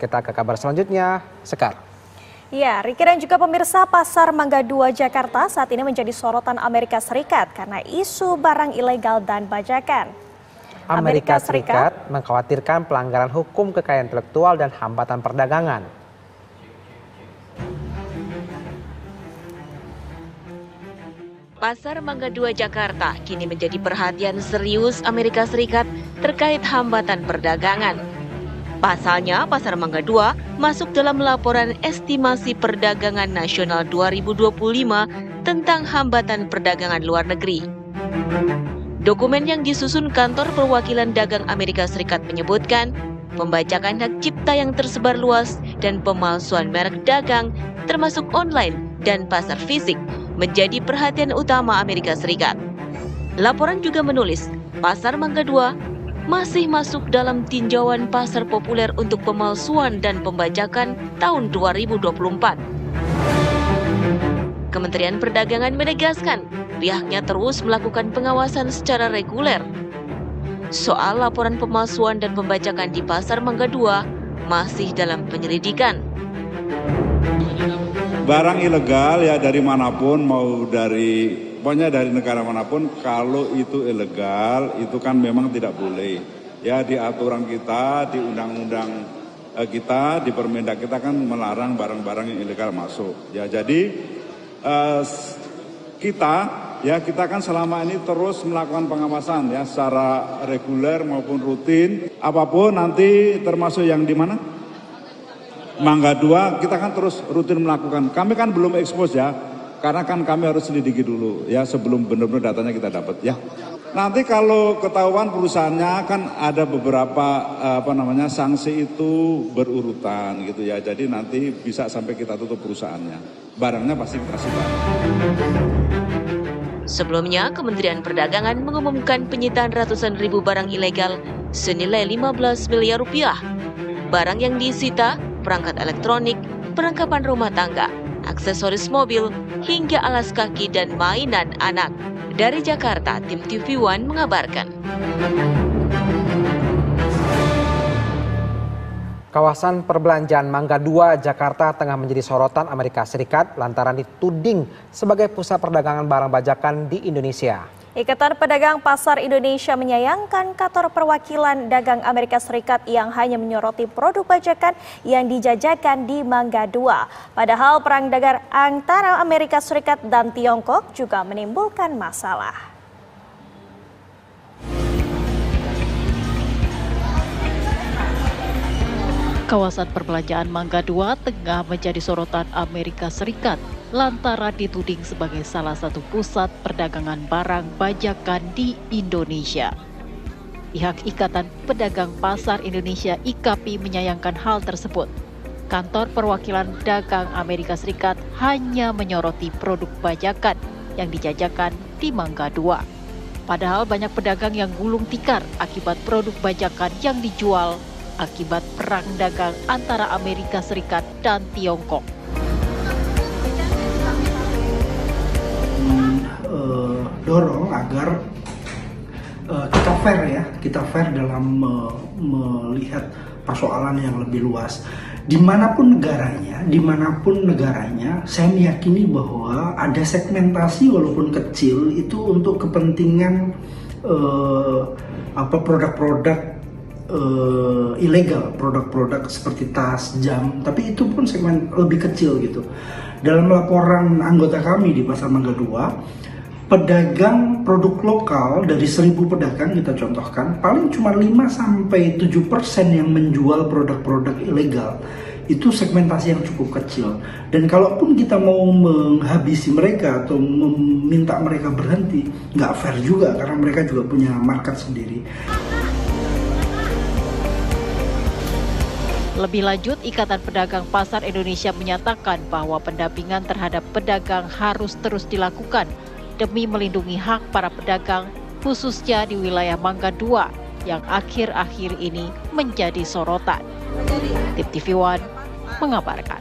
Kita ke kabar selanjutnya, Sekar. Ya, Riki dan juga pemirsa, Pasar Mangga 2 Jakarta saat ini menjadi sorotan Amerika Serikat karena isu barang ilegal dan bajakan. Amerika Serikat mengkhawatirkan pelanggaran hukum kekayaan intelektual dan hambatan perdagangan. Pasar Mangga 2 Jakarta kini menjadi perhatian serius Amerika Serikat terkait hambatan perdagangan. Pasalnya, Pasar Mangga 2 masuk dalam laporan estimasi perdagangan nasional 2025 tentang hambatan perdagangan luar negeri. Dokumen yang disusun Kantor Perwakilan Dagang Amerika Serikat menyebutkan, pembajakan hak cipta yang tersebar luas dan pemalsuan merek dagang termasuk online dan pasar fisik menjadi perhatian utama Amerika Serikat. Laporan juga menulis, Pasar Mangga 2 masih masuk dalam tinjauan pasar populer untuk pemalsuan dan pembajakan tahun 2024. Kementerian Perdagangan menegaskan pihaknya terus melakukan pengawasan secara reguler. Soal laporan pemalsuan dan pembajakan di Pasar Mangga 2 masih dalam penyelidikan. Barang ilegal ya dari manapun, mau pokoknya dari negara manapun, kalau itu ilegal itu kan memang tidak boleh. Ya di aturan kita, di undang-undang kita, di Permendak kita kan melarang barang-barang yang ilegal masuk. Ya jadi kita kan selama ini terus melakukan pengawasan ya secara reguler maupun rutin. Apapun nanti termasuk yang di mana? Mangga 2 kita kan terus rutin melakukan. Kami kan belum ekspos ya, karena kan kami harus selidiki dulu ya sebelum benar-benar datanya kita dapat ya. Nanti kalau ketahuan perusahaannya kan ada beberapa sanksi itu berurutan gitu ya. Jadi nanti bisa sampai kita tutup perusahaannya. Barangnya pasti kita sita. Sebelumnya, Kementerian Perdagangan mengumumkan penyitaan ratusan ribu barang ilegal senilai 15 miliar rupiah. Barang yang disita perangkat elektronik, perlengkapan rumah tangga, aksesoris mobil, hingga alas kaki dan mainan anak. Dari Jakarta, tim TV One mengabarkan. Kawasan perbelanjaan Mangga 2 Jakarta tengah menjadi sorotan Amerika Serikat lantaran dituding sebagai pusat perdagangan barang bajakan di Indonesia. Ikatan Pedagang Pasar Indonesia menyayangkan Kantor Perwakilan Dagang Amerika Serikat yang hanya menyoroti produk bajakan yang dijajakan di Mangga 2. Padahal perang dagang antara Amerika Serikat dan Tiongkok juga menimbulkan masalah. Kawasan perbelanjaan Mangga 2 tengah menjadi sorotan Amerika Serikat lantaran dituding sebagai salah satu pusat perdagangan barang bajakan di Indonesia. Pihak Ikatan Pedagang Pasar Indonesia IKAPI menyayangkan hal tersebut. Kantor Perwakilan Dagang Amerika Serikat hanya menyoroti produk bajakan yang dijajakan di Mangga 2. Padahal banyak pedagang yang gulung tikar akibat produk bajakan yang dijual akibat perang dagang antara Amerika Serikat dan Tiongkok. Dorong agar kita fair dalam melihat persoalan yang lebih luas. Dimanapun negaranya, saya meyakini bahwa ada segmentasi walaupun kecil itu untuk kepentingan produk-produk ilegal, produk-produk seperti tas, jam, tapi itu pun segmen lebih kecil gitu. Dalam laporan anggota kami di Pasar Mangga 2, pedagang produk lokal dari 1.000 pedagang kita contohkan, paling cuma 5-7% yang menjual produk-produk ilegal. Itu segmentasi yang cukup kecil. Dan kalaupun kita mau menghabisi mereka atau meminta mereka berhenti, nggak fair juga karena mereka juga punya market sendiri. Lebih lanjut, Ikatan Pedagang Pasar Indonesia menyatakan bahwa pendampingan terhadap pedagang harus terus dilakukan demi melindungi hak para pedagang, khususnya di wilayah Mangga 2 yang akhir-akhir ini menjadi sorotan. Tim TV One mengabarkan.